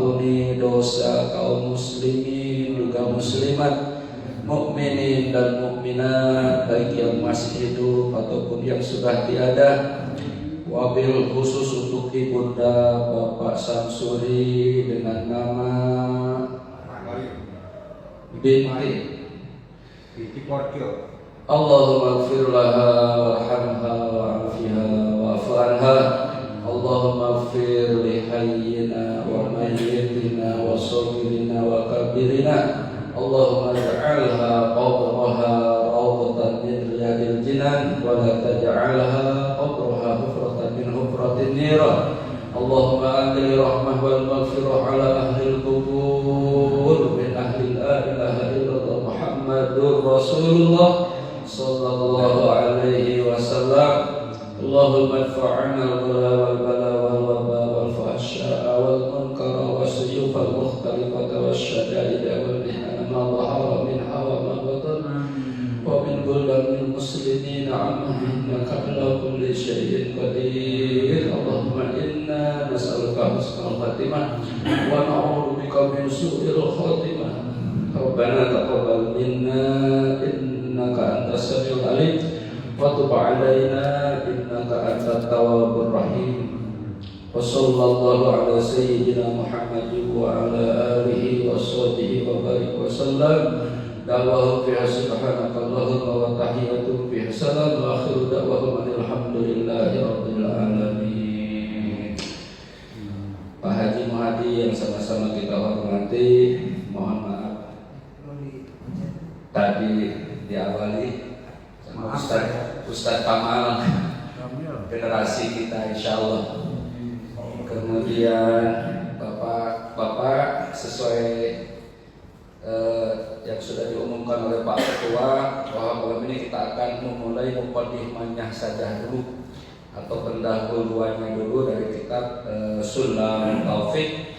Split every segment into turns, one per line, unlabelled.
mengampuni dosa kaum muslimin juga muslimat, mukminin dan mukminat, baik yang masih hidup ataupun yang sudah tiada. Wabil khusus untuk ibunda Bapak Samsuri dengan nama binti Porkio. Allahumma ighfir laha warhamha wa'afiha wa'fu anha. Allahumma ighfir li hayyina wa mayyitina wa saghirina wa kabirina. Allahumma ij'alha qabraha rawdatan min riyadil jinan wa la taj'alha qabraha hufratan min hufratin niran. Allahumma anzil rahmah wal maghfirah ala ahli al-qubur min ahli la ilaha illallah Muhammadur Rasulullah sallallahu alaihi wasallam. Allahumma adfa'na al-ghala wal bala wal waba wal fahsya'a wal munkara was-suyuf al-mukhtalifata wasyada'ida wal mihana ma dhahara minha wa ma batana wa min dhulamil muslimina amma innaka ala kulli syai'in qadir. Allahumma inna nas'aluka husnal khatimah wa na'udzu bika min su'il khatimah. Rabbana taqabbal minna innaka antas samiul alim wa tub 'alaina innaka antat tawwabur rahim. Wa sallallahu ala sayyidina Muhammadin wa ala alihi wa sahbihi wa barik wa sallam. Da'wahu fiha subhanakallahumma wa tahiyyatuhum fiha salam wa akhiru da'wahum alhamdulillahi rabbil alamin. Pak Haji Muhadi yang sama-sama kita hormati, mohon maaf tadi diawali sama Ustaz Kamal, generasi kita insyaallah. Kemudian Bapak sesuai yang sudah diumumkan oleh Pak Ketua bahwa malam ini kita akan memulai mukadimahnya saja dulu atau pendahuluannya dulu dari kitab Sulam Taufik.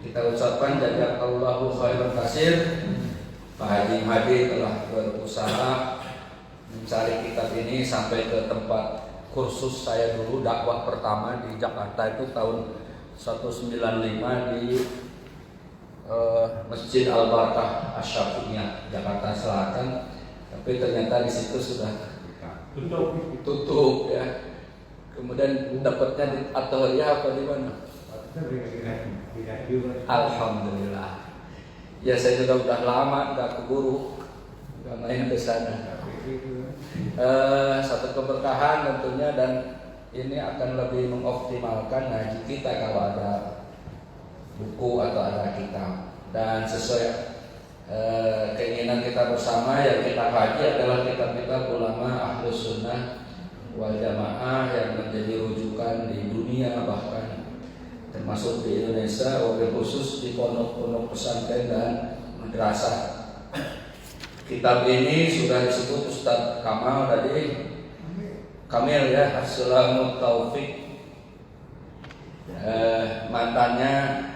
Kita ucapkan jazakallahu khairan katsir. Pak Haji Hadi telah berusaha mencari kitab ini sampai ke tempat kursus saya dulu dakwah pertama di Jakarta itu tahun 195 di Masjid Al-Barakah Asy-Syafi'iyah Jakarta Selatan, tapi ternyata di situ sudah tutup ya. Kemudian dapatnya di Atelier apa di mana? Alhamdulillah. Ya saya juga udah lama nggak keburu, nggak main ke sana. Satu keberkahan tentunya, dan ini akan lebih mengoptimalkan ngaji kita kalau ada buku atau ada kitab. Dan sesuai keinginan kita bersama, yang kita kaji adalah kitab-kitab ulama Ahlus Sunnah wal Jamaah yang menjadi rujukan di dunia, bahkan termasuk di Indonesia, wabil khusus di pondok-pondok pesantren dan madrasah. Kitab ini sudah disebut Ustaz Kamal tadi, Kamil ya, As-Sulamut Taufik. Mantannya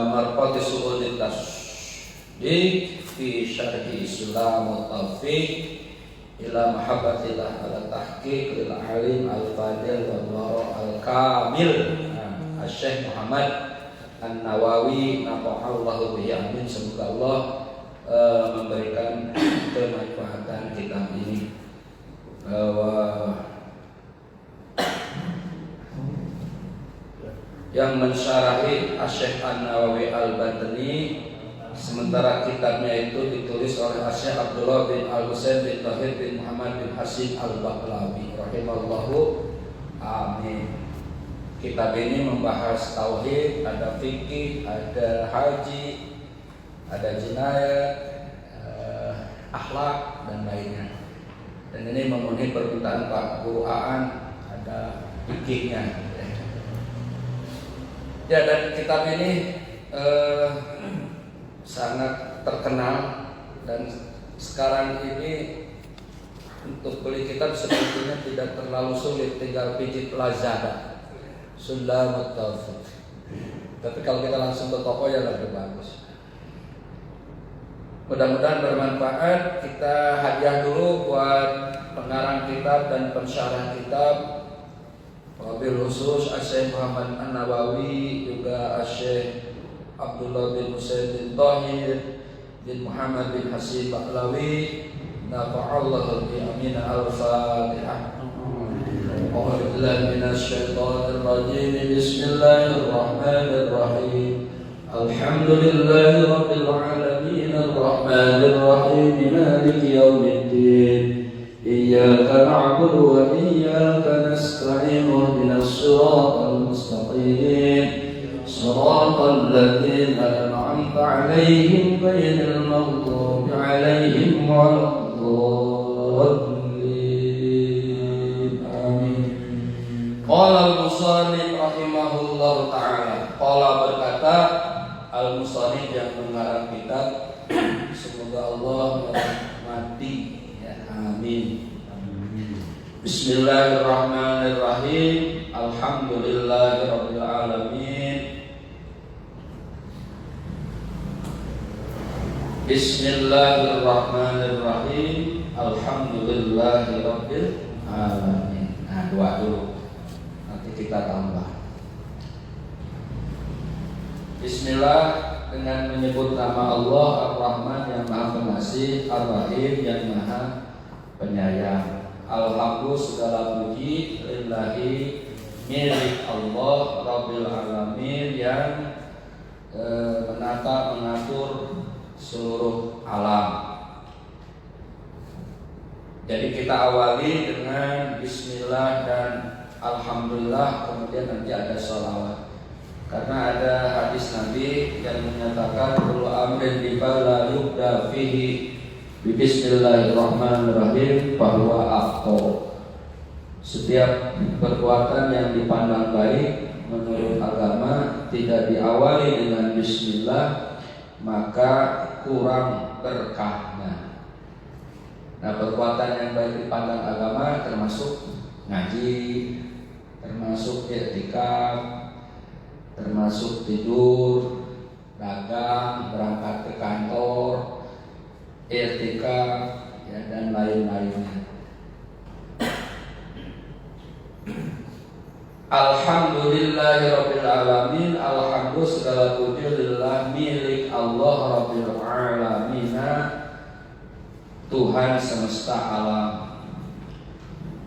Marqati Su'udit Tasdiq fi syarhi Sulamut Taufik ila mahabbatillah ala tahqiq lil alim al-fadil wal al-kamil Syekh Muhammad An-Nawawi nafa'allahu bihi amin. Semoga Allah memberikan kemanfaatan kitab ini. Yang mensyarahi Syekh An-Nawawi Al-Badni, sementara kitabnya itu ditulis oleh Syekh Abdullah bin Al-Husain bin Tahir bin Muhammad bin Hasim Al-Bahlawi rahimallahu amin. Kitab ini membahas tauhid, ada fikih, ada haji, ada jinayat, akhlak dan lainnya. Dan ini memenuhi permintaan Pak Guru Aan, ada fikihnya. Ya, dan kitab ini sangat terkenal, dan sekarang ini untuk beli kitab sepertinya tidak terlalu sulit, tinggal pijit Lazada. Sulamut Taufik. Tapi kalau kita langsung ke toko ya lebih bagus. Mudah-mudahan bermanfaat. Kita hadiah dulu buat pengarang kitab dan pensyarah kitab, wabil khusus Syekh Muhammad An-Nawawi, juga Syekh Abdullah bin Husain bin Tahir bin Muhammad bin Hasim Baklawi, nafa'allahu bi amin. Al-Fatihah. A'udzu billahi minasy syaithanir rajim. Bismillahirrahmanirrahim. Alhamdulillahi rabbil alamin, arrahmanir rahim, maliki yaumiddin. Iyyaka na'budu wa iyyaka nasta'in. Ihdinas siratal mustaqim. Shiratal ladzina an'amta 'alaihim ghairil maghdubi 'alaihim waladdallin. Qala al-musannif rahimahullahu ta'ala. Qala berkata al-musannif yang mengarang kitab, semoga Allah merahmati, ya, amin. Bismillahirrahmanirrahim. Alhamdulillahirabbil alamin. Bismillahirrahmanirrahim. Alhamdulillahirabbil alamin. Nah, doa dulu. Kita tambah. Bismillah, dengan menyebut nama Allah Ar-Rahman yang Maha Pengasih, Ar-Rahim yang Maha Penyayang. Alhamdulillah, segala puji lillahi, milik Allah Rabbil Alamin yang menata, mengatur seluruh alam. Jadi kita awali dengan Bismillah dan Alhamdulillah, kemudian nanti ada sholawat. Karena ada hadis Nabi yang menyatakan kullu amrin la yubda fihi bi bismillahirrahmanirrahim bahwa afdal. Setiap perbuatan yang dipandang baik menurut agama tidak diawali dengan bismillah, maka kurang berkahnya. Nah, perbuatan yang baik dipandang agama termasuk ngaji, termasuk i'tikaf, termasuk tidur, dagang, berangkat ke kantor, i'tikaf, ya, dan lain-lainnya. Alhamdulillahirabbil alamin. Alhamdulillah, segala puji lillah, milik Allah Rabbil alamin, Tuhan semesta alam.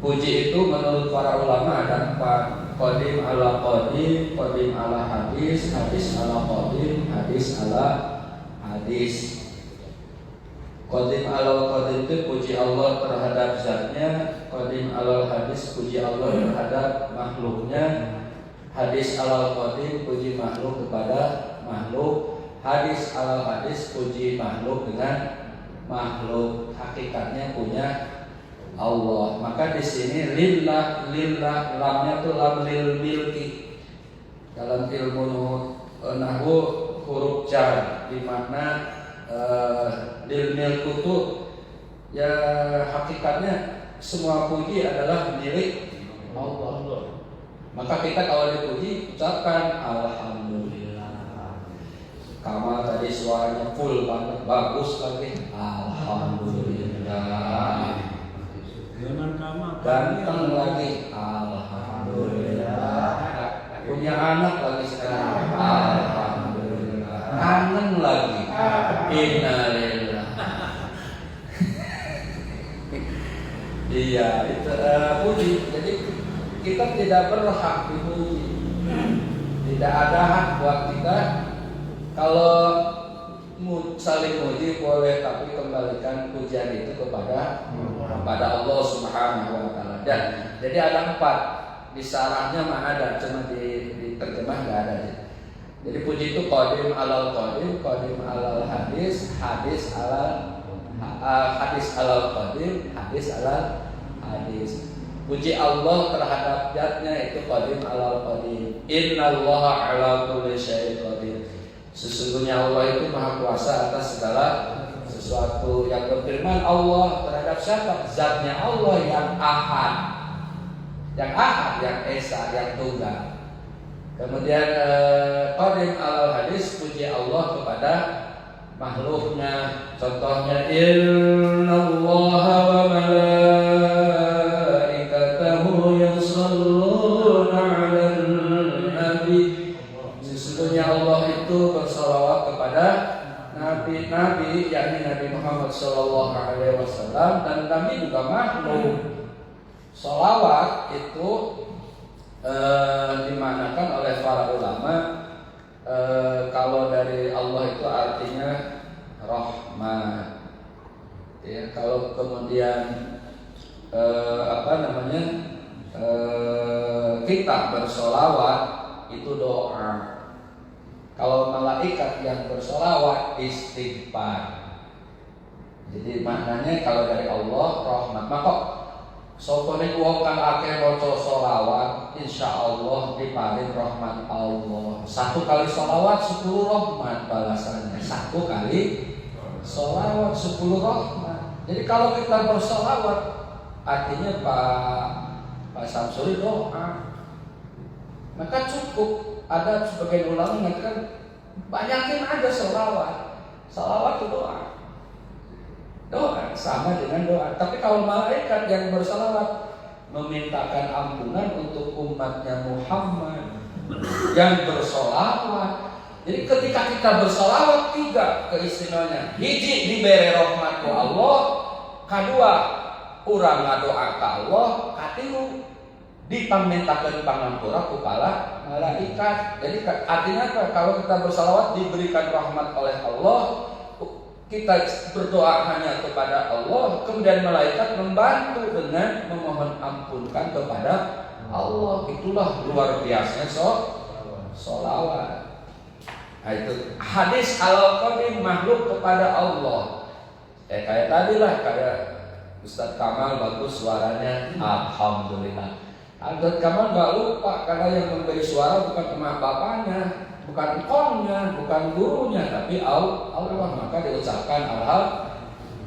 Puji itu menurut para ulama ada 4. Qadim ala qadim, qadim ala hadis, hadis ala qadim, hadis ala hadis. Qadim ala qadim itu puji Allah terhadap zatnya. Qadim ala hadis, puji Allah terhadap makhluknya. Hadis ala qadim, puji makhluk kepada makhluk. Hadis ala hadis, puji makhluk dengan makhluk. Hakikatnya punya Allah. Maka di sini lillah, lillah, lamnya itu lam lil milki. Dalam ilmu nahwu huruf jar, di mana lil milku itu ya hakikatnya semua puji adalah milik Allah. Maka kita kalau dipuji ucapkan alhamdulillah. Kamal tadi suaranya full banget, bagus lagi. Alhamdulillah. Ganteng lagi, alhamdulillah. Punya anak lagi sekarang, alhamdulillah. Kangen lagi, innalillah. Iya, itu puji. Jadi kita tidak berhak dipuji. Tidak ada hak buat kita. Kalau saling muji boleh, tapi kembalikan pujian itu kepada Allah Subhanahu wa taala. Dan jadi ada 4. Di sarahnya mah ada, cuma di terjemah enggak ada. Jadi puji itu qadim alal qadim, qadim alal hadis, hadis alal qadim, hadis alal hadis. Puji Allah terhadap zatnya itu qadim alal qadim. Innallaha ala kulli syai'in qadir. Sesungguhnya Allah itu maha kuasa atas segala sesuatu. Yang berfirman Allah terhadap siapa? Zatnya Allah yang ahad, yang esa, yang tunggal. Kemudian qadim alal hadis, puji Allah kepada makhluknya. Contohnya innallaha wa malaikatahu Shallallahu Alaihi Wasallam, dan Nabi juga maklum sholawat itu dimanakan oleh para ulama. Kalau dari Allah itu artinya rahmat. Ya, kalau kemudian kita bersolawat itu doa. Kalau malaikat yang bersolawat istighfar. Jadi maknanya kalau dari Allah rahmat. Maka sopone wong kang akeh maca selawat insyaallah diparing rahmat Allah. 1 kali selawat 10 rahmat balasannya. 1 kali selawat 10 rahmat. Jadi kalau kita berselawat artinya Pak Samsuri doa. Maka cukup, ada sebagian ulama mengatakan banyakin aja selawat. Selawat itu doa. Doa sama dengan doa. Tapi kalau malaikat yang bersalawat memintakan ampunan untuk umatnya Muhammad yang bersolawat. Jadi ketika kita bersolawat 3 keistimewaannya. Hiji diberi rahmat ku Allah, kedua urang ngadoa ka Allah, katilu dipamintakeun pangampura ku para malaikat. Jadi artinya apa? Kalau kita bersalawat diberikan rahmat oleh Allah, kita berdoa hanya kepada Allah, kemudian malaikat membantu dengan memohon ampunkan kepada Allah. Itulah luar biasanya sholawat. Nah, itu hadis al-qadim makhluk kepada Allah. Kayak tadi lah, kayak Ustadz Kamal bagus suaranya, alhamdulillah. Ustadz Kamal gak lupa karena yang memberi suara bukan emak bapaknya, bukan engkongnya, bukan gurunya, tapi Allah. Maka diucapkan alhamdulillah.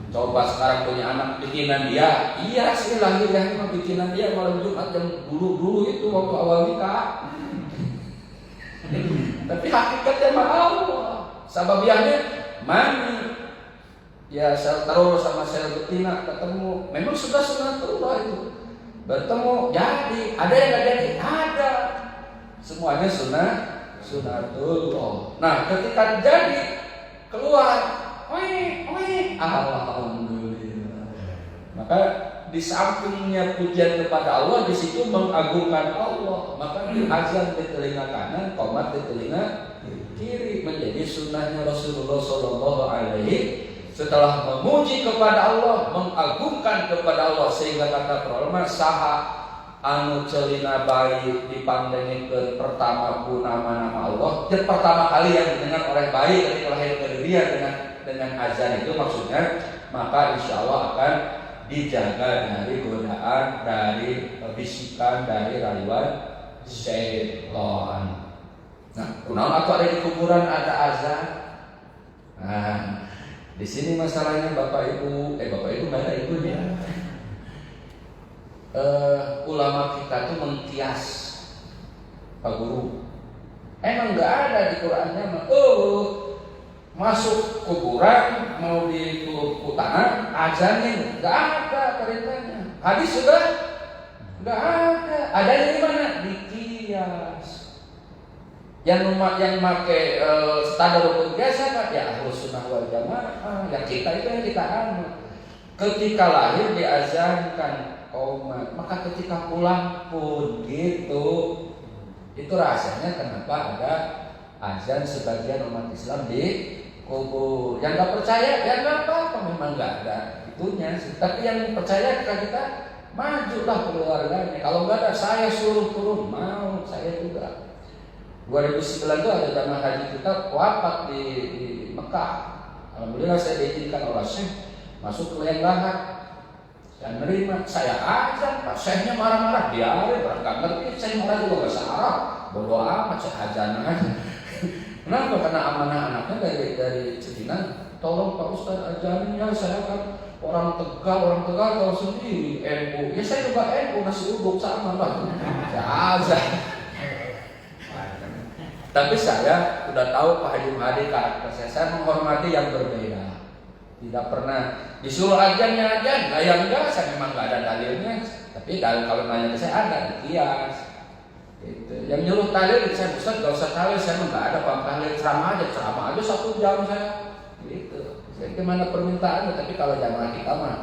Coba sekarang punya anak bikinan dia, iya sih lahirnya mah bikinan dia malam Jumat yang dulu itu waktu awal nikah. Tapi hakikatnya mah Allah. Sababiahnya mami. Ya sel telur sama sel betina ketemu. Memang sudah sunatullah itu. Bertemu jadi, ada yang enggak jadi? Ada. Semuanya sunatullah. Nah, ketika jadi keluar, alhamdulillah. Maka di sampingnya pujian kepada Allah, di situ mengagungkan Allah. Maka di azan di telinga kanan, qomat di telinga kiri, menjadi sunnahnya Rasulullah Shallallahu Alaihi. Setelah memuji kepada Allah, mengagungkan kepada Allah, sehingga kata para ulama saha anu celina bayi dipandengikeun pertama ku nama-nama Allah. Dan pertama kali yang didengar oleh bayi ketika lahir dari dia dengan azan itu maksudnya, maka insya Allah akan dijaga dari godaan, dari bisikan, dari rayuan syaitan. Nah, kunaon atuh ada di kuburan ada azan. Nah, di sini masalahnya Bapak Ibu mana ibunya? Ulama kita tuh mengkias Pak Guru. Emang nggak ada di Qurannya masuk kuburan mau di tanah azanin, nggak ada perintahnya. Hadis sudah nggak ada. Adanya di mana? Di kias. Yang pakai standar rukun biasa kan ya Ahlus Sunnah wal Jamaah. Yang kita itu yang kita anut. Ketika lahir diazankan qomat, maka ketika pulang pun gitu. Itu rasanya kenapa ada azan sebagian umat Islam di kubur. Yang nggak percaya ya nggak apa-apa, memang nggak ada itunya. Tapi yang percaya kita majulah keluarganya. Kalau nggak ada saya suruh turun, mau saya juga. 2009 itu ada jamaah haji kita wafat di Mekah. Alhamdulillah saya diizinkan oleh Syekh masuk ke liang lahat. Saya nerima, saya azan, Pak Syekhnya marah-marah, biarin, orang nggak ngerti, saya marah juga bahasa Arab, bodoh amat, saya azan aja. Kenapa? Karena amanah anaknya dari Cipinang, tolong Pak Ustadz ajarin ya, saya kan orang Tegal tahu sendiri, NU. Ya saya juga NU, nasi uduk sama lah. Saya azan. Tapi saya sudah tahu Pak Haji Muhadi karakter saya menghormati yang berbeda. Tidak pernah disuruh ajannya ajan, nah yang enggak, saya memang nggak ada dalilnya. Tapi kalau nanya ke saya ada di kias. Gitu. Yang nyuruh tahlil saya Ustaz nggak usah tahlil, saya nggak ada Pak tahlil, ceramah aja 1 jam saya. Gitu. Gimana permintaannya, tapi kalau jamaah kita mah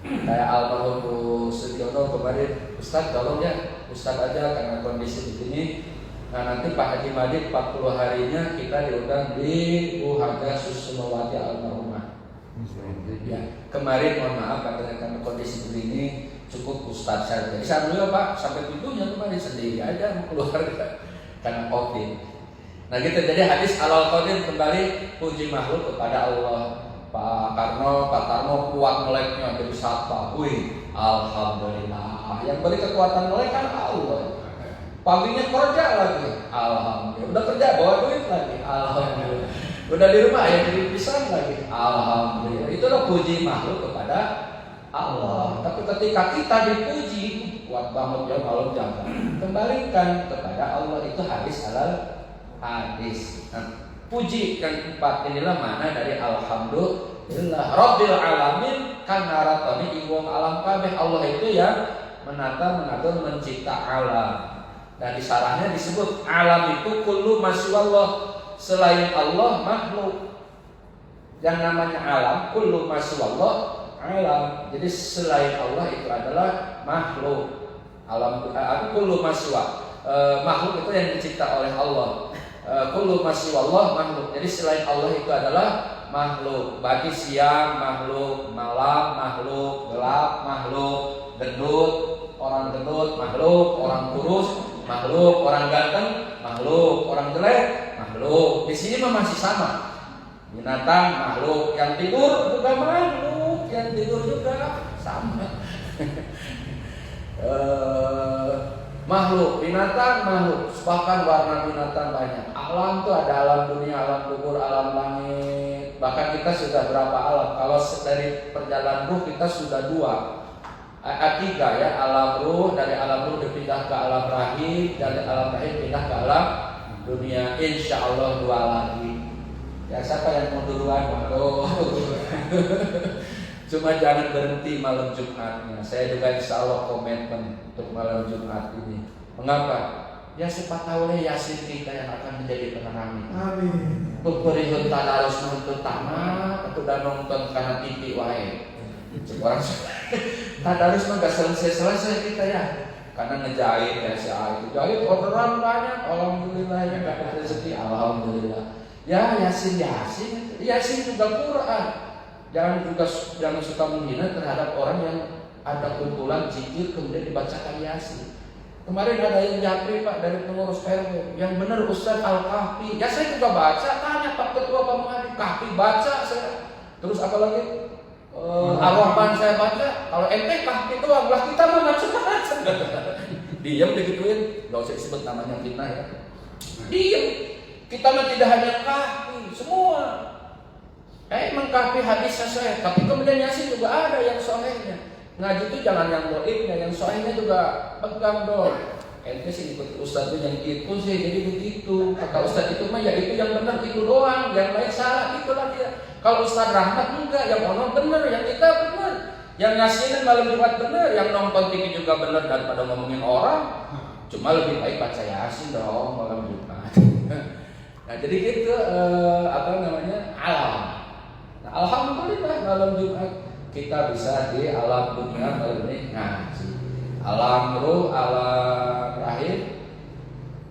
kayak almarhum Bu Sugiono kemarin, Ustaz tolong ya, Ustaz aja karena kondisi begini. Nah nanti Pak Haji Madid 40 harinya kita diundang di Bu Haja Susumawati almarhumah. Ya kemarin mohon maaf karena kondisi begini cukup Ustaz saja. Bisa dulu Pak sampai pintunya kemarin sendiri aja mau keluar karena COVID. Nah gitu, jadi hadis alal qadir kembali puji makhluk kepada Allah. Pak Tarno kuat meleknya jadi sapa. Wih, alhamdulillah. Yang beri kekuatan melek kan Allah. Paginya kerja lagi, alhamdulillah. Udah kerja bawa duit lagi, alhamdulillah. Udah di rumah ya jadi pisang lagi, alhamdulillah. Itulah puji makhluk kepada Allah. Tapi ketika kita dipuji, kuat banget ya malam jangan. Kembalikan kepada Allah, itu hadis halal hadis. Nah, puji yang keempat inilah mana dari alhamdulillah Rabbil alamin kana ratani iwong alam kabeh. Allah itu yang menata, mengatur, mencipta alam. Dan di sarahnya disebut alam itu kullu maswallah, selain Allah makhluk. Yang namanya alam kullu maswallah alam. Jadi selain Allah itu adalah makhluk. Alam kullu maswa makhluk itu yang dicipta oleh Allah. Kullu maswallah makhluk. Jadi selain Allah itu adalah makhluk. Bagi siang makhluk, malam makhluk, gelap makhluk, gendut, orang gendut makhluk, orang kurus makhluk, orang ganteng makhluk, orang jelek makhluk. Di sini masih sama. Binatang makhluk, yang tidur juga makhluk, yang tidur juga sama. Makhluk, binatang makhluk, bahkan warna binatang banyak. Alam tuh ada alam dunia, alam kubur, alam langit. Bahkan kita sudah berapa alam? Kalau dari perjalanan ruh kita sudah 2, 3 ya. Alam ruh, dari alam ruh dipindah ke alam rahim, dari alam rahim pindah ke alam dunia. Insya Allah 2 lagi. Ya siapa yang mau duluan? Cuma jangan berhenti malam Jumatnya. Saya juga insya Allah komitmen untuk malam Jumat ini. Mengapa? Ya siapa tahu Yasin kita yang akan menjadi penerang. Amin. Berperihun tadarus menuntut tamat atau dan nonton karena TV wae. Orang tadarus mah gak selesai kita ya. Karena ngejahit ya si itu jahit orderan banyak. Alhamdulillah ya dapat rezeki. Alhamdulillah. Ya Yasin juga Quran. Jangan suka menghina terhadap orang yang ada kumpulan zikir kemudian dibacakan Yasin. Kemarin ada yang japri Pak dari pengurus RW, yang benar Ustaz Al-Kahfi. Ya saya juga baca, tanya Pak Ketua Pak Muhadi, Kahfi baca saya. Terus apa lagi? Ar-Rahman saya baca. Kalau ente Kahfi doang, lah kita mah macam-macam. Diam digituin, enggak usah disebut namanya fitnah ya. Diam. Kita mah tidak hanya Kahfi, semua. Emang Kahfi hadisnya saya, tapi kemudian Yasin juga ada yang sohehnya. Ngaji itu jangan yang doibnya, yang soalnya juga pegang dong. Ente sih ikut Ustaz itu yang itu sih, jadi begitu. Kata Ustaz itu mah ya itu yang benar itu doang, yang lain salah itulah dia. Kalau Ustaz Rahmat enggak, yang ono benar, yang kita benar, yang Yasinin malam Jumat benar, yang nonton TV juga benar daripada ngomongin orang. Cuma lebih baik baca Yasin dong malam Jumat. Nah jadi gitu alam. Nah, alhamdulillah malam Jumat kita bisa di alam dunia kali ini ngaji. Alam ruh, alam rahim,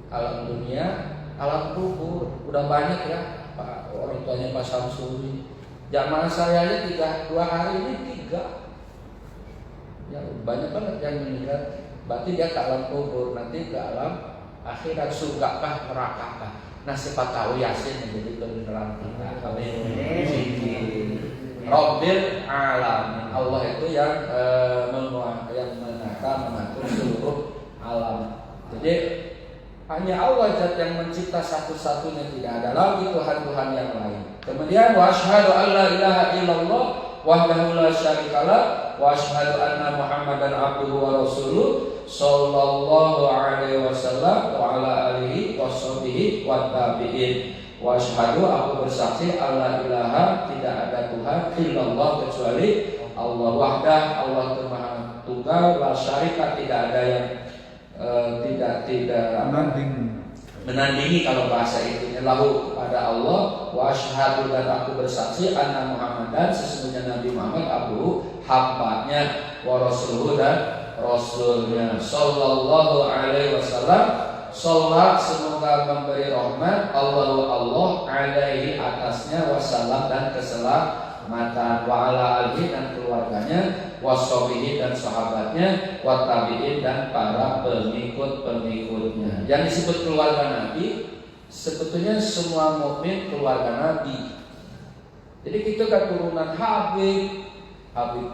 alam dunia, alam kubur. Udah banyak ya Pak, orang tuanya Pak Samsuri. Zaman saya aja 2 hari ini 3. Ya banyak banget yang meninggal. Berarti dia ke alam kubur, nanti ke alam akhirat, surga kah, neraka kah. Nah siapa tahu Yasin menjadi penerang kita. Amin. Rabbil alamin. Allah itu yang menata, mengatur seluruh alam. Jadi hanya Allah zat yang mencipta satu-satunya, tidak ada lagi Tuhan-Tuhan yang lain. Kemudian wa asyhadu an la ilaha illallah wahdahu la syarikalah wa asyhadu anna Muhammadan abduhu wa rasuluh sallallahu alaihi wasallam wa ala alihi washabihi wa tabi'in. Wa asyhadu, aku bersaksi alla ilaha, tidak ada Tuhan illallah kecuali Allah wahdah, Allah Maha Tunggal, la syarika, tidak ada yang tidak menandingi kalau bahasa itunya, lahu kepada Allah, wa asyhadu dan aku bersaksi anna Muhammadan sesungguhnya Nabi Muhammad abduhu hambanya, wa rasuluhu dan rasulnya, sallallahu alaihi wasallam. Sholat semoga memberi rahmat Allah alaihi atasnya, wasallam dan keselamatan, wa ala alihi dan keluarganya, washabihi dan sahabatnya, wa tabi'in dan para pengikut-pengikutnya. Yang disebut keluarga Nabi sebetulnya semua mukmin keluarga Nabi. Jadi kita keturunan Habib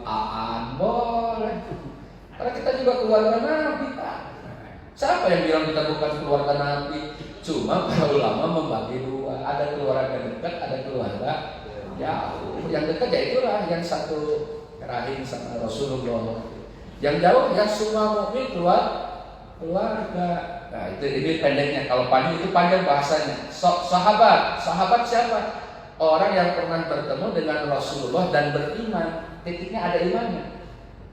Aan boleh, karena kita juga keluarga Nabi, Pak. Siapa yang bilang kita bukan keluarga Nabi? Cuma para ulama membagi dua, ada keluarga dekat, ada keluarga jauh. Yang dekat ya itulah yang satu rahim sama Rasulullah. Yang jauh ya semua mukmin keluarga. Nah itu ini pendeknya. Kalau panjang itu panjang bahasanya. Sahabat siapa? Orang yang pernah bertemu dengan Rasulullah dan beriman. Titiknya ada imannya.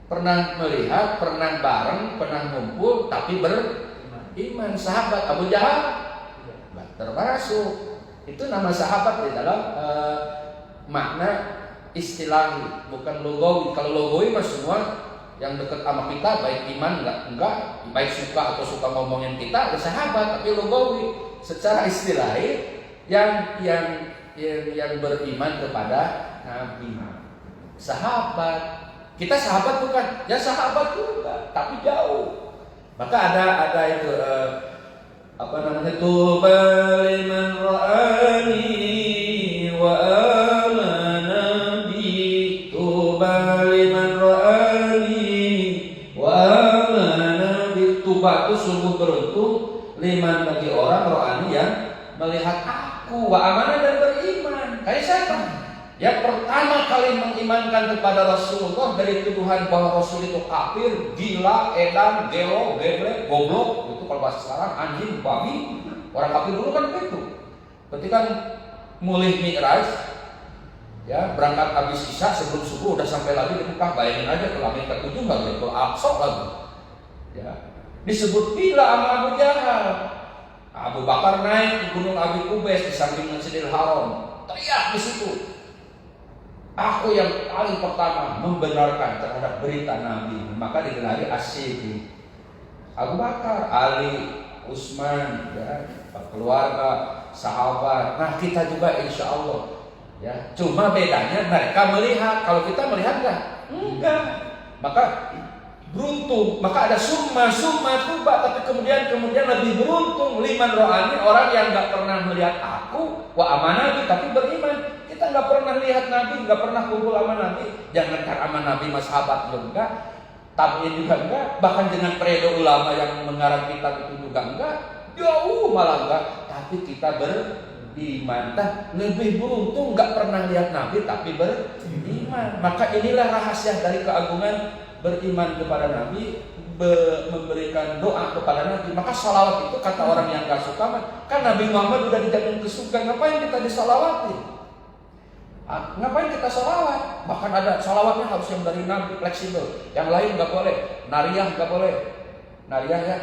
Pernah melihat, pernah bareng, pernah ngumpul, tapi beriman. Sahabat Abu Jahal termasuk. Itu nama sahabat di dalam makna istilahi, bukan logawi. Kalau logawi mah semua yang dekat sama kita, baik iman enggak, baik suka atau suka ngomongin kita, ada sahabat. Tapi logawi secara istilahi yang beriman kepada Nabi, sahabat. Kita sahabat bukan? Ya sahabat juga, tapi jauh. Maka ada itu apa namanya? Tuba liman ra'ani wa amana bi. Tuba liman ra'ani wa amana bi. Tuba itu sungguh beruntung liman bagi orang ra'ani yang melihat aku, wa amana dan beriman. Kayak siapa? Yang pertama kali mengimankan kepada Rasulullah dari tuduhan bahwa Rasul itu kafir, gila, edan, gelo, geblek, goblok, itu kalau bahasa sekarang anjing, babi. Orang kafir dulu kan begitu. Ketika mulih Mi'raj, ya berangkat habis Isya sebelum subuh udah sampai lagi di Mekah, bayangin aja ke langit ke-7 nggak gitu, Aqsa lagi. Ya, disebut gila sama Abu Jahal. Abu Bakar naik ke Gunung Abi Qubais di samping Masjidil Haram, teriak di situ. Aku yang paling pertama membenarkan terhadap berita Nabi, maka digelari As-Siddiq. Abu Bakar, Ali, Utsman, ya, keluarga, sahabat. Nah kita juga insya Allah, ya. Cuma bedanya mereka melihat, kalau kita melihat enggak. Maka beruntung, maka ada summa tuba, tapi kemudian lebih beruntung liman ro'ani, orang yang nggak pernah melihat aku, wa amanabi, tapi beriman. Kita nggak pernah lihat Nabi, nggak pernah kumpul sama Nabi. Jangan sama Nabi, mas sahabat juga, tabi'in juga enggak, bahkan dengan kredo ulama yang mengarang kitab itu juga enggak, jauh malah enggak. Tapi kita beriman, lebih beruntung nggak pernah lihat Nabi tapi beriman. Maka inilah rahasia dari keagungan beriman kepada Nabi, memberikan doa kepada Nabi. Maka salawat itu kata orang yang gak suka, kan Nabi Muhammad udah dijamin ke surga, ngapain kita disalawati? Ngapain kita salawat? Bahkan ada salawatnya harus yang dari Nabi, fleksibel. Yang lain gak boleh, nariyah gak boleh. Nariyah ya,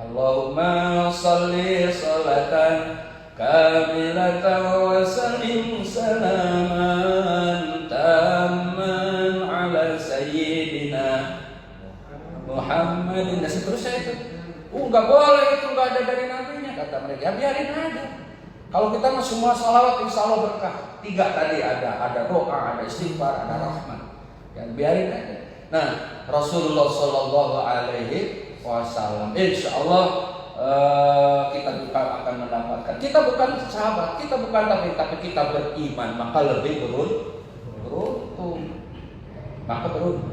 Allahumma salli salatan kamilatan wa sallim salaman tamman ala sayyidina Muhammadin. Dan seterusnya itu. Gak boleh, itu gak ada dari nabinya, kata mereka. Ya biarin aja. Kalau kita mah semua salawat insya Allah berkah. 3 tadi ada doa, ada istighfar, ada rahmat. Ya biarin aja. Nah Rasulullah Shallallahu Alaihi Wasallam, insya Allah kita juga akan mendapatkan. Kita bukan sahabat, kita bukan tapi kita beriman, maka lebih beruntung.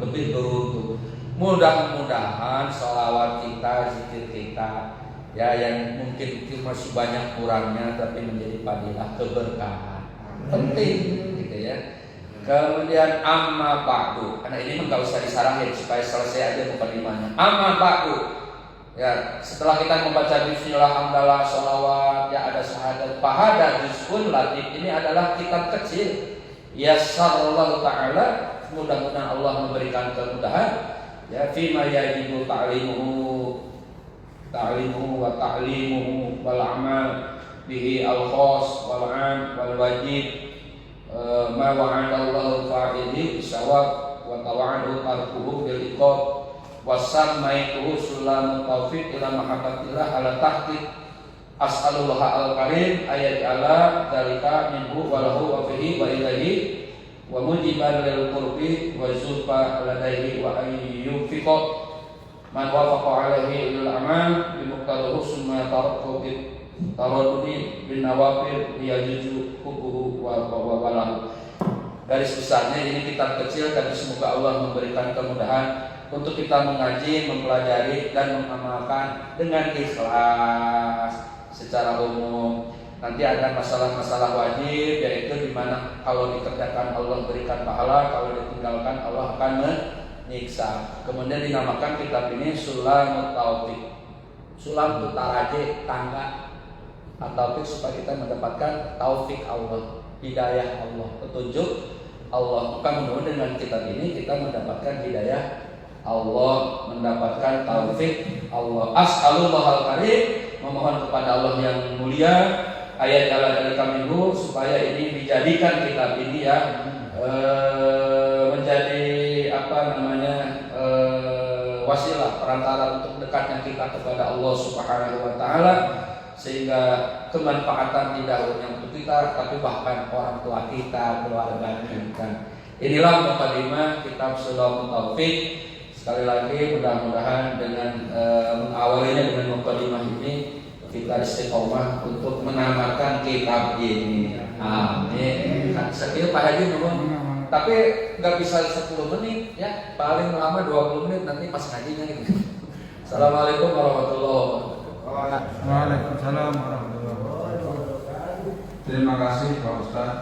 Lebih beruntung. Mudah-mudahan salawat kita, zikir kita, ya yang mungkin masih banyak kurangnya, tapi menjadi fadilah keberkahan. Penting gitu ya. Kemudian amma ba'du. Karena ini enggak usah disarahin supaya selesai aja mukadimahnya. Amma ba'du. Ya, setelah kita membaca bismillah, hamdalah, sholawat, ya ada syahadat, fahada juz'un latif. Ini adalah kitab kecil. Yassarallahu ta'ala, mudah-mudahan Allah memberikan kemudahan. Ya, fima yajibu ta'limuhu wa ta'limuhu
wal amal bihi al khas wal 'am wal wajib ma wa'adallahu fa'ili bisawab wa tawa'adu tarkuhu bil iqab wasammaituhu sulamut taufiq ila mahabbatillah ala tahqiq as'alullah al-karim ayat ala dalika minhu walahu wa fihi wa ilahi wa mujiban lil qurbi wa zulfa ladaihi wa ayyufiqa man wafaqa alaihi lil amal bi muqtadahu summa tarakku bi taradudi bin nawafil liyajuju kubuhu wa walahu. Garis besarnya ini kitab kecil, tapi semoga Allah memberikan kemudahan untuk kita mengaji, mempelajari dan mengamalkan dengan ikhlas secara umum. Nanti ada masalah-masalah wajib, yaitu di mana kalau dikerjakan Allah berikan pahala, kalau ditinggalkan Allah akan menyiksa. Kemudian dinamakan kitab ini Sulamut Taufiq. Sulam itu taraje, tangga atau taufik supaya kita mendapatkan taufik Allah, hidayah Allah, petunjuk Allah. Maka mudah-mudahan dengan kitab ini kita mendapatkan hidayah Allah, mendapatkan taufik Allah. As'alullahal karim, memohon kepada Allah yang mulia ayat ala dari kami supaya ini dijadikan kitab ini ya menjadi wasilah perantara untuk dekatnya kita kepada Allah Subhanahu wa taala, sehingga kemanfaatan tidak hanya untuk kita tapi bahkan orang tua kita, keluarga kita. Inilah mukadimah kitab Sulamut Taufiq. Sekali lagi mudah-mudahan dengan mengawalinya dengan mukadimah ini kita istiqomah untuk menamakan kitab ini. Amin. Sekian Pak Haji ngomong, tapi nggak bisa 10 menit ya, paling lama 20 menit nanti pas ngajinya gitu. Assalamualaikum warahmatullahi wabarakatuh.
Waalaikumsalam warahmatullahi wabarakatuh. Terima kasih Pak Ustaz.